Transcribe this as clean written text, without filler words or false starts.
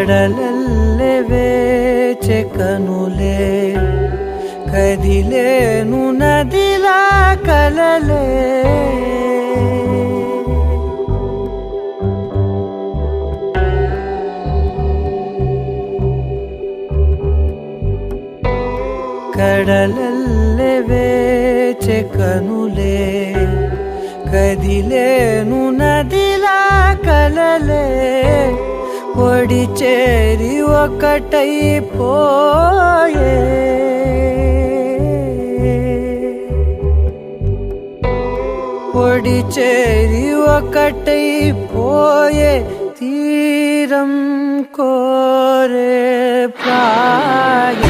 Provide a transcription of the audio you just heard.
కడలల్లె వేచె కనులే కదిలేను నదిలా కలలే కడలల్లె వేచె కనులే కదిలేను నదిలా కలలే ఒడి చేరి ఒకటైపోయే ఒడి చేరి ఒకటైపోయే తీరం కోరే ప్రాయ